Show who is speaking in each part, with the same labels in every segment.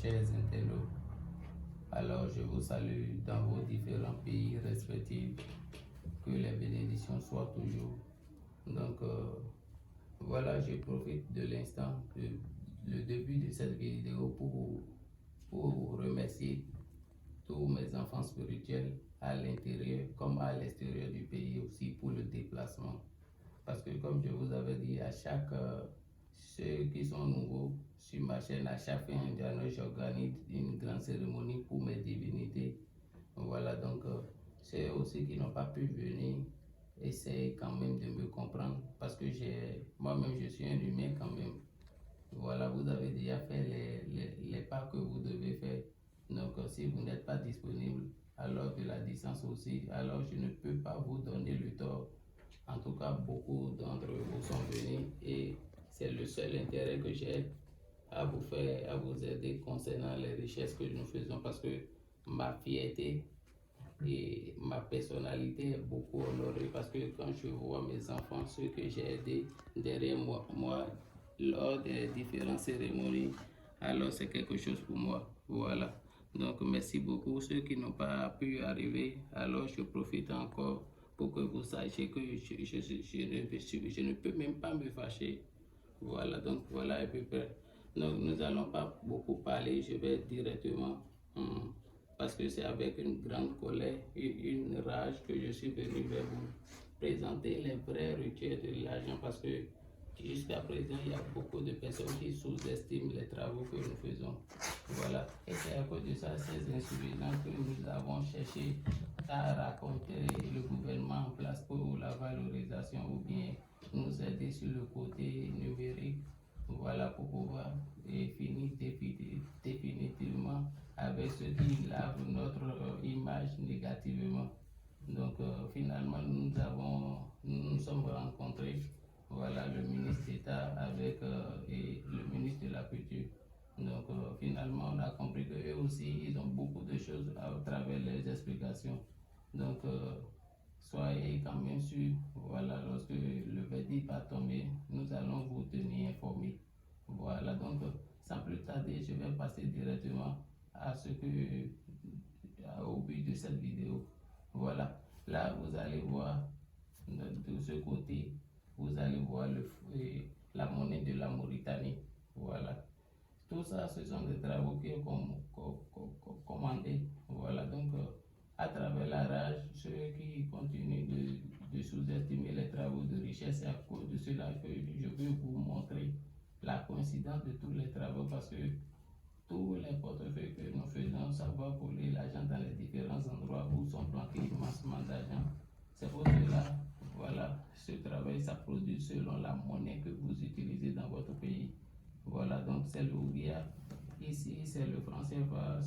Speaker 1: chers internautes. Alors, je vous salue dans vos différents pays respectifs. Que les bénédictions soient toujours. Donc, voilà, je profite de l'instant, le début de cette vidéo pour remercier tous mes enfants spirituels à l'intérieur comme à l'extérieur du pays aussi pour le déplacement. Parce que comme je vous avais dit, à chaque ceux qui sont nouveaux sur ma chaîne, à chaque fin d'année, j'organise une grande cérémonie pour mes divinités. Voilà, donc ceux aussi qui n'ont pas pu venir, essayez quand même de me comprendre parce que moi-même je suis un humain quand même. Voilà, vous avez déjà fait les pas que vous devez faire. Donc, si vous n'êtes pas disponible, alors de la distance aussi, alors je ne peux pas vous donner le tort. En tout cas, beaucoup d'entre vous sont venus et c'est le seul intérêt que j'ai à vous faire, à vous aider concernant les richesses que nous faisons parce que ma fierté et ma personnalité est beaucoup honorée parce que quand je vois mes enfants, ceux que j'ai aidés derrière moi lors des différentes cérémonies, alors c'est quelque chose pour moi. Voilà. Donc merci beaucoup. Ceux qui n'ont pas pu arriver, alors je profite encore pour que vous sachiez que je ne peux même pas me fâcher. Voilà, donc voilà à peu près. Donc nous n'allons pas beaucoup parler, je vais directement, parce que c'est avec une grande colère et une rage que je suis venu vers vous présenter les vrais rituels de l'argent parce que jusqu'à présent, il y a beaucoup de personnes qui sous-estiment les travaux que nous faisons. Voilà. Et c'est à cause de ça, ces insuffisances que nous avons cherché à raconter le gouvernement en place pour la valorisation ou bien nous aider sur le côté numérique. Voilà, pour pouvoir finir définitivement avec ce qui lave notre image négativement. Donc finalement, nous nous sommes rencontrés, voilà, le ministre d'État avec et le ministre de la Culture. Donc finalement, on a compris qu'eux aussi, ils ont beaucoup de choses à travers les explications. Donc soyez quand même sûrs, voilà, lorsque le verdict va tomber, nous allons vous tenir informés. Voilà, donc sans plus tarder, je vais passer directement à au but de cette vidéo. Voilà, là vous allez voir de ce côté, vous allez voir la monnaie de la Mauritanie. Voilà, tout ça, ce sont des travaux qui sont commandés. Voilà, donc à travers la rage, ceux qui continuent de sous-estimer les travaux de richesse, c'est à cause de cela que je veux vous montrer la coïncidence de tous les travaux parce que tous les portefeuilles que nous faisons, ça va voler l'argent dans les différents endroits où sont plantés immensément d'argent. C'est pour cela, voilà, ce travail, ça produit selon la monnaie que vous utilisez dans votre pays. Voilà, donc c'est le Ouria. Ici, c'est le franc CFA.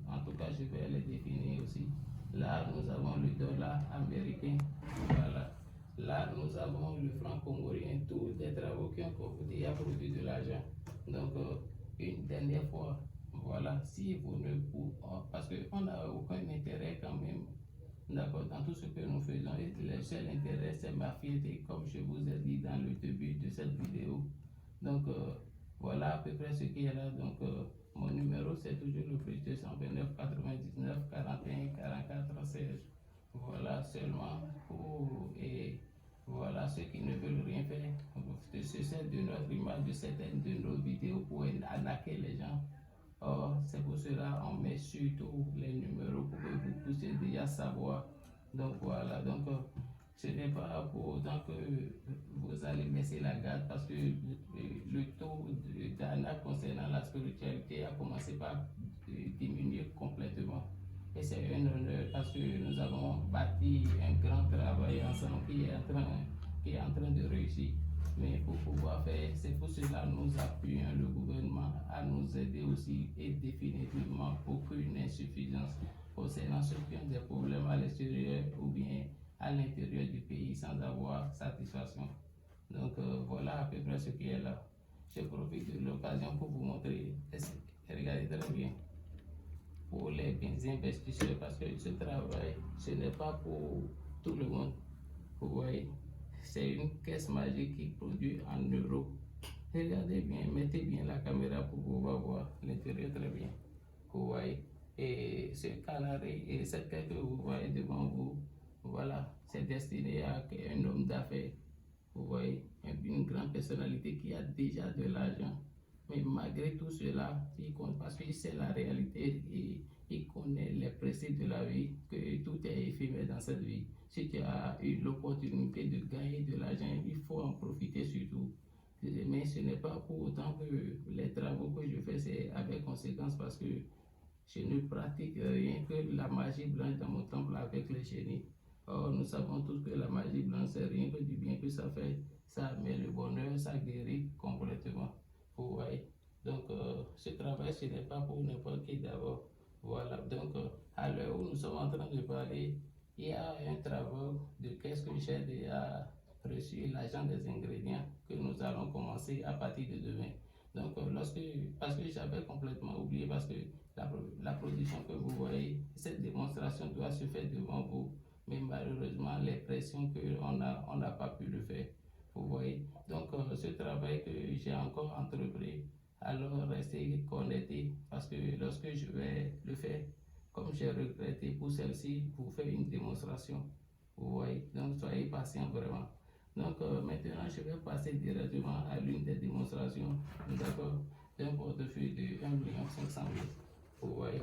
Speaker 1: En tout cas, je vais les définir aussi. Là, nous avons le dollar américain. Voilà. Là, nous avons le franc congolien. Tous des travaux qui ont déjà produit de l'argent. Donc, une dernière fois, voilà, si vous ne pouvez, parce qu'on n'a aucun intérêt quand même, d'accord, dans tout ce que nous faisons, et le seul intérêt, c'est ma fierté, comme je vous ai dit dans le début de cette vidéo. Donc, voilà à peu près ce qu'il y a là. Donc, mon numéro, c'est toujours le plus 229 99 41 44 16. Voilà, seulement et voilà ceux qui ne veulent rien faire, se servent de notre image, de certaines de nos vidéos pour arnaquer les gens. Or, c'est pour cela qu'on met surtout les numéros pour que vous puissiez déjà savoir. Donc voilà, donc ce n'est pas pour autant que vous allez baisser la garde parce que le taux d'arnaque concernant la spiritualité a commencé par diminuer complètement. Et c'est un honneur parce que nous avons bâti un grand travail ensemble qui est en train de réussir. Mais pour pouvoir faire, c'est pour cela que nous appuyons le gouvernement à nous aider aussi et définitivement aucune insuffisance concernant ceux qui ont des problèmes à l'extérieur ou bien à l'intérieur du pays sans avoir satisfaction. Donc voilà à peu près ce qui est là. Je profite de l'occasion pour vous montrer. Regardez très bien. Pour les investisseurs, parce que ce travail, ce n'est pas pour tout le monde. Vous voyez, c'est une caisse magique qui produit en euros. Regardez bien, mettez bien la caméra pour pouvoir voir l'intérieur très bien. Vous voyez. Et ce canari et cette carte que vous voyez devant vous, voilà, c'est destiné à un homme d'affaires. Vous voyez, une grande personnalité qui a déjà de l'argent. Mais malgré tout cela, il compte parce qu'il sait la réalité et il connaît les principes de la vie, que tout est éphémère dans cette vie. Si tu as eu l'opportunité de gagner de l'argent, il faut en profiter surtout. Mais ce n'est pas pour autant que les travaux que je fais, c'est avec conséquence parce que je ne pratique rien que la magie blanche dans mon temple avec les génies. Or, nous savons tous que la magie blanche, c'est rien que du bien que ça fait. Ça met le bonheur, ça guérit complètement. Vous voyez. Donc, ce travail, ce n'est pas pour n'importe qui d'abord. Voilà. Donc, à l'heure où nous sommes en train de parler, il y a un travail de qu'est-ce que j'ai déjà reçu l'argent des ingrédients que nous allons commencer à partir de demain. Donc, parce que j'avais complètement oublié, parce que la production que vous voyez, cette démonstration doit se faire devant vous, mais malheureusement, les pressions on n'a pas pu le faire. Vous voyez. Donc, ce travail que j'ai encore entrepris, alors restez connectés, parce que lorsque je vais le faire, comme j'ai regretté pour celle-ci, pour faire une démonstration. Vous voyez. Donc, soyez patient vraiment. Donc, maintenant, je vais passer directement à l'une des démonstrations, d'accord, d'un portefeuille de 1,5 million. Vous voyez.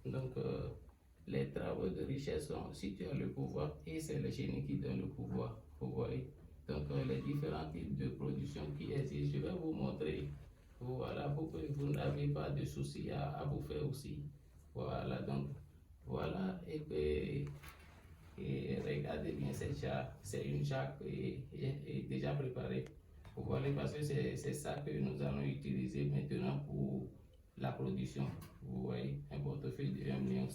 Speaker 1: Donc, les travaux de richesse sont si tu as le pouvoir et c'est le génie qui donne le pouvoir. Vous voyez. Donc, les différents types de production qui existent, je vais vous montrer. Voilà, pour que vous n'avez pas de soucis à vous faire aussi. Voilà, donc, voilà, et regardez bien cette jarre. C'est une jarre qui est déjà préparée. Vous voyez, parce que c'est ça que nous allons utiliser maintenant pour la production. Vous voyez, un portefeuille de 1,5 million.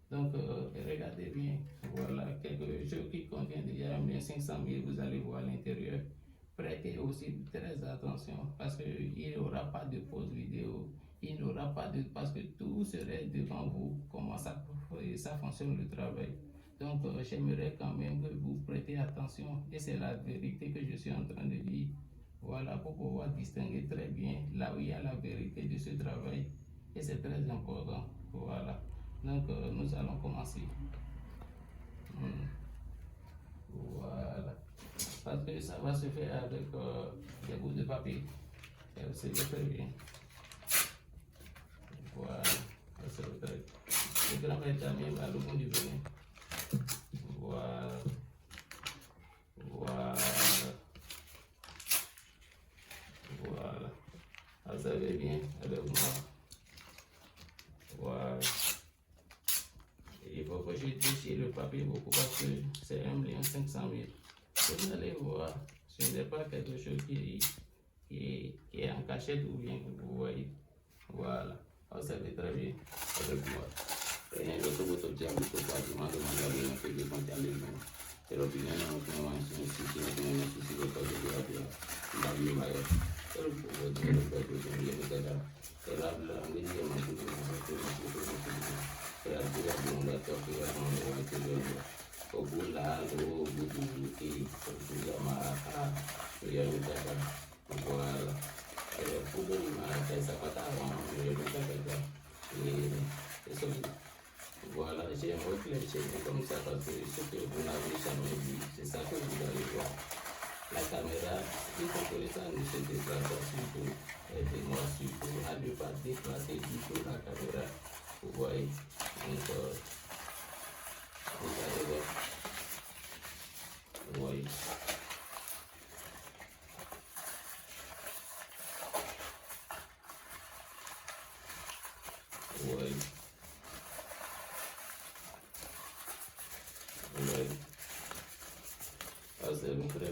Speaker 1: Donc, regardez bien, voilà, quelque chose qui contient déjà 1,5 million, vous allez voir à l'intérieur. Prêtez aussi très attention parce qu'il n'y aura pas de pause vidéo, il n'y aura pas de. Parce que tout serait devant vous, comment ça fonctionne le travail. Donc, j'aimerais quand même que vous prêtez attention et c'est la vérité que je suis en train de dire. Voilà, pour pouvoir distinguer très bien là où il y a la vérité de ce travail. Et c'est très important. Voilà. Donc, nous allons commencer. Voilà. Parce que ça va se faire avec des bouts de papier. C'est très bien. Voilà. C'est très bien. Le grand-mère Damien va le fond du venin. Voilà. Voilà. Voilà. Vous savez bien avec moi. Voilà. Il faut que je déchire le papier beaucoup parce que c'est 1,5 million. Vous allez voir, ce n'est pas quelque chose qui est en cachette ou bien vous voyez. Voilà. Vous savez très bien avec moi. Et l'autre bout de diable, il faut pas demander un peu de temps à pero primero no tenemos sitio, no tenemos sitio para que la misma pero puedo tener un poco de tiempo para pero habla un idioma que no pero altura de un dato que va a no que yo popular o buku que se llama ya lo saca igual pero pudo más esa patada yo lo saca eso. Voilà, j'ai réfléchi comme ça parce que ce que vous n'avez jamais vu, c'est ça que vous allez voir. La caméra, il faut que ça ne se déplace pas surtout. Aidez-moi surtout à ne pas déplacer du tout la caméra. Vous voyez. Donc, vous allez voir. Vous voyez. Vous voyez. C'est bon, très bien.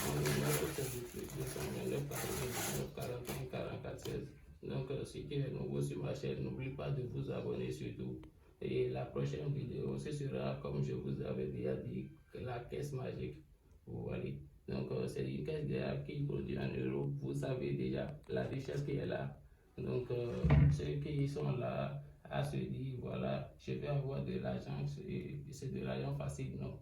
Speaker 1: Mon numéro c'est 229 49 41 44 16. Donc, si tu es nouveau sur ma chaîne, n'oublie pas de vous abonner surtout. Et la prochaine vidéo, ce sera, comme je vous avais déjà dit, la caisse magique. Vous voyez. Donc, c'est une caisse qui produit en euros. Vous savez déjà la richesse qui est là. Donc, ceux qui sont là à se dire, voilà, je vais avoir de l'argent, c'est de l'argent facile, non.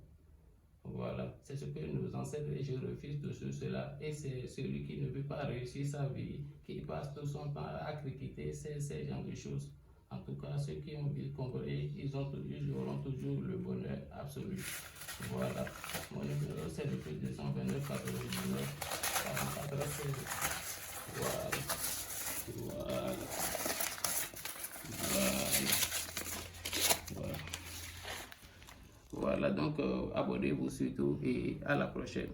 Speaker 1: Voilà, c'est ce que nos ancêtres et je refuse tout cela. Et c'est celui qui ne veut pas réussir sa vie, qui passe tout son temps à critiquer ces genres de choses. En tout cas, ceux qui ont bien compris, ils auront toujours le bonheur absolu. Voilà, mon numéro c'est le plus 229 99 44 16. Voilà, voilà, voilà. Voilà, donc abonnez-vous surtout et à la prochaine.